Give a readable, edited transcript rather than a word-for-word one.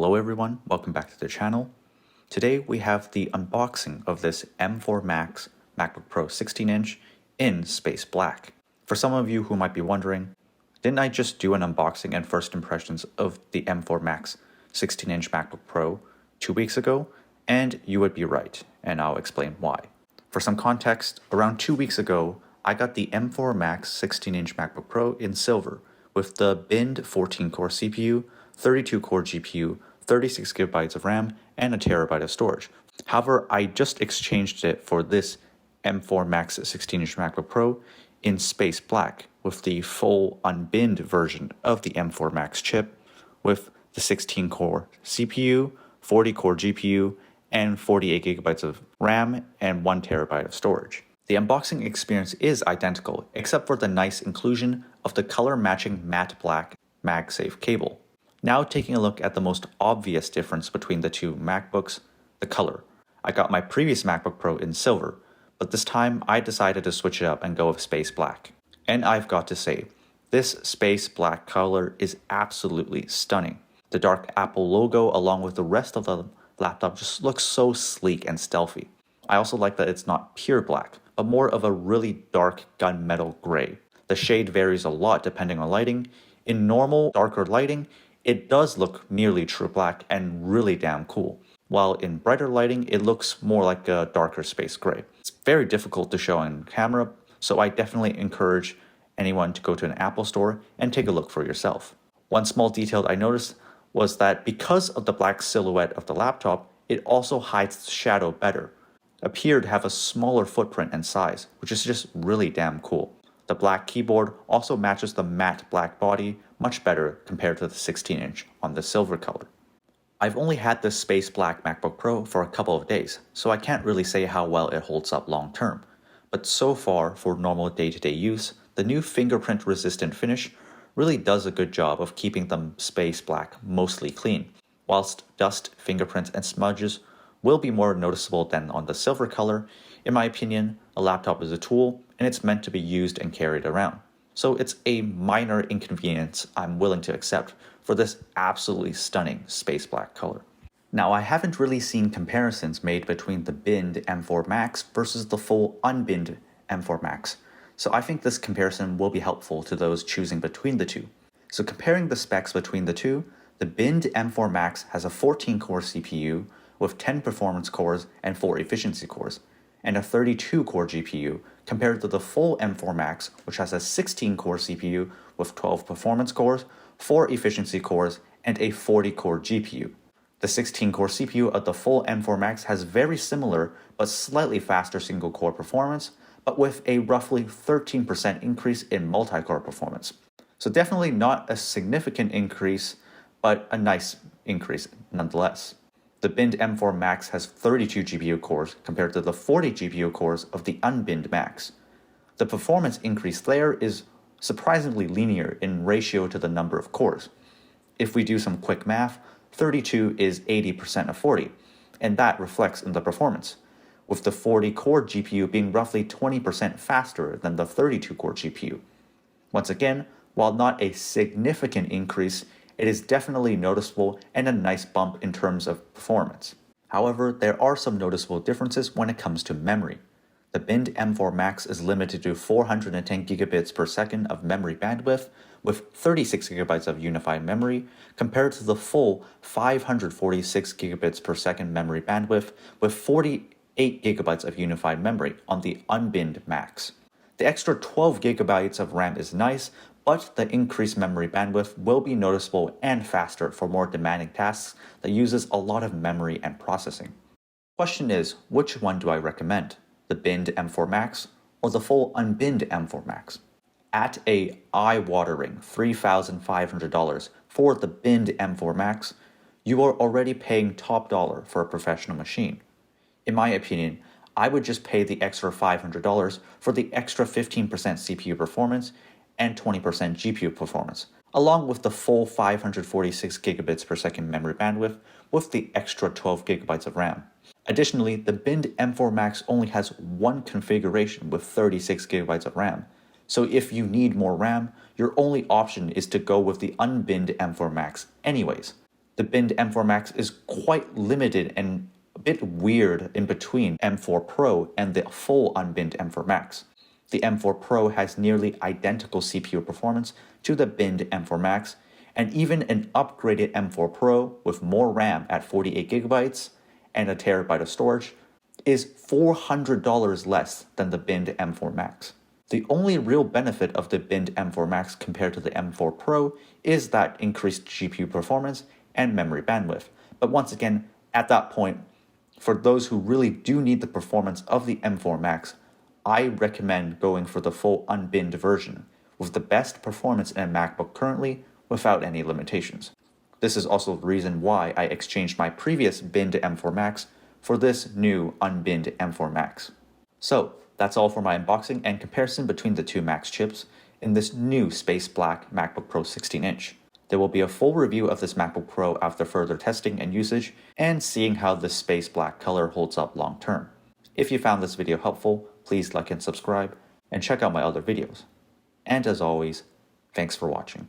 Hello everyone, welcome back to the channel. Today we have the unboxing of this M4 Max MacBook Pro 16-inch in space black. For some of you who might be wondering, didn't I just do an unboxing and first impressions of the M4 Max 16-inch MacBook Pro 2 weeks ago? And you would be right, and I'll explain why. For some context, around 2 weeks ago, I got the M4 Max 16-inch MacBook Pro in silver with the binned 14-core CPU, 32-core GPU, 36GB of RAM, and a terabyte of storage. However, I just exchanged it for this M4 Max 16-inch MacBook Pro in space black with the full unbinned version of the M4 Max chip with the 16-core CPU, 40-core GPU, and 48GB of RAM and 1TB of storage. The unboxing experience is identical, except for the nice inclusion of the color-matching matte black MagSafe cable. Now taking a look at the most obvious difference between the two MacBooks, the color. I got my previous MacBook Pro in silver, but this time I decided to switch it up and go with space black. And I've got to say, this space black color is absolutely stunning. The dark Apple logo along with the rest of the laptop just looks so sleek and stealthy. I also like that it's not pure black, but more of a really dark gunmetal gray. The shade varies a lot depending on lighting. In normal, darker lighting, it does look nearly true black and really damn cool, while in brighter lighting, it looks more like a darker space gray. It's very difficult to show on camera, so I definitely encourage anyone to go to an Apple store and take a look for yourself. One small detail I noticed was that because of the black silhouette of the laptop, it also hides the shadow better. Appeared to have a smaller footprint and size, which is just really damn cool. The black keyboard also matches the matte black body much better compared to the 16-inch on the silver color. I've only had this space black MacBook Pro for a couple of days, so I can't really say how well it holds up long term. But so far, for normal day-to-day use, the new fingerprint resistant finish really does a good job of keeping the space black mostly clean, whilst dust, fingerprints, and smudges will be more noticeable than on the silver color. In my opinion, a laptop is a tool and it's meant to be used and carried around. So it's a minor inconvenience I'm willing to accept for this absolutely stunning space black color. Now, I haven't really seen comparisons made between the binned M4 Max versus the full unbinned M4 Max, so I think this comparison will be helpful to those choosing between the two. So comparing the specs between the two, the binned M4 Max has a 14-core CPU with 10 performance cores and 4 efficiency cores, and a 32-core GPU compared to the full M4 Max, which has a 16-core CPU with 12 performance cores, 4 efficiency cores, and a 40-core GPU. The 16-core CPU of the full M4 Max has very similar but slightly faster single-core performance, but with a roughly 13% increase in multi-core performance. So definitely not a significant increase, but a nice increase nonetheless. The binned M4 Max has 32 GPU cores compared to the 40 GPU cores of the unbinned Max. The performance increase there is surprisingly linear in ratio to the number of cores. If we do some quick math, 32 is 80% of 40, and that reflects in the performance, with the 40-core GPU being roughly 20% faster than the 32-core GPU. Once again, while not a significant increase, it is definitely noticeable and a nice bump in terms of performance. However, there are some noticeable differences when it comes to memory. The binned M4 Max is limited to 410 gigabits per second of memory bandwidth with 36 gigabytes of unified memory compared to the full 546 gigabits per second memory bandwidth with 48 gigabytes of unified memory on the unbinned Max. The extra 12 gigabytes of RAM is nice, but the increased memory bandwidth will be noticeable and faster for more demanding tasks that uses a lot of memory and processing. Question is, which one do I recommend? The binned M4 Max or the full unbinned M4 Max? At a eye-watering $3,500 for the binned M4 Max, you are already paying top dollar for a professional machine. In my opinion, I would just pay the extra $500 for the extra 15% CPU performance and 20% GPU performance, along with the full 546 gigabits per second memory bandwidth with the extra 12 gigabytes of RAM. Additionally, the binned M4 Max only has one configuration with 36 gigabytes of RAM, so if you need more RAM, your only option is to go with the unbinned M4 Max anyways. The binned M4 Max is quite limited and a bit weird in between M4 Pro and the full unbinned M4 Max. The M4 Pro has nearly identical CPU performance to the binned M4 Max, and even an upgraded M4 Pro with more RAM at 48GB and a terabyte of storage is $400 less than the binned M4 Max. The only real benefit of the binned M4 Max compared to the M4 Pro is that increased GPU performance and memory bandwidth. But once again, at that point, for those who really do need the performance of the M4 Max, I recommend going for the full unbinned version with the best performance in a MacBook currently without any limitations. This is also the reason why I exchanged my previous binned M4 Max for this new unbinned M4 Max. So that's all for my unboxing and comparison between the two Max chips in this new Space Black MacBook Pro 16-inch. There will be a full review of this MacBook Pro after further testing and usage and seeing how this Space Black color holds up long term. If you found this video helpful, please like and subscribe and check out my other videos. And as always, thanks for watching.